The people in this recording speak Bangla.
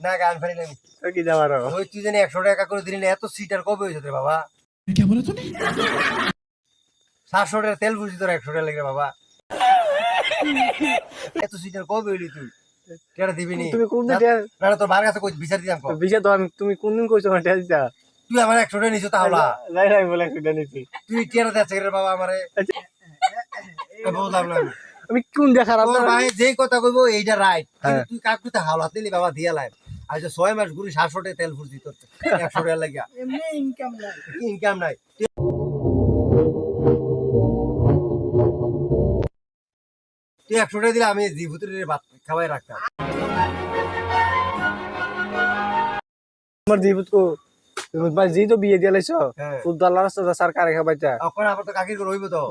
না গান ফারি নাই কি যাবার ওই তুই জানি 100 টাকা করে দিলি না এত সিটার কবে হয়েছে রে বাবা কি বলে তুমি 700 টাকা তেল ভরছি তোর 100 টাকা লাগে বাবা এত সিটার কবে হইলি তুই কেন দিবি নি তুমি কোন দিন না তোর বার কাছে কই বিচার দিলাম কো বিষয় তো আমি তুমি কোন দিন কইছো এটা দিতা তুই আমার 100 টাকা নিছো তাহলে যাই যাই বলে একটা নিছি তুই কেন যাচ্ছে রে বাবা আমারে বললাম না আমি কোন দেখার তোর ভাই যেই কথা কইবো এইটা রাইট হ্যাঁ। তুই কাকুতে হাওলা দিলি বাবা দিয়া লাই আজ 6 মাস ঘুরি 700 টাকা তেল ভরছি তোর 100 টাকা লাগিয়া এমনি ইনকাম নাই ইনকাম নাই তুই 100 টাকা দিলে আমি জীবুতরের ভাত খাওয়াই রাখতাম আমার জীবত কো তুমি ভাই জি তো বিয়ে দিয়ে লাইছো হ্যাঁ। ফুটবল রাস্তা সরকার খাবাইতা এখন আবার তো কাকির করে হইব তো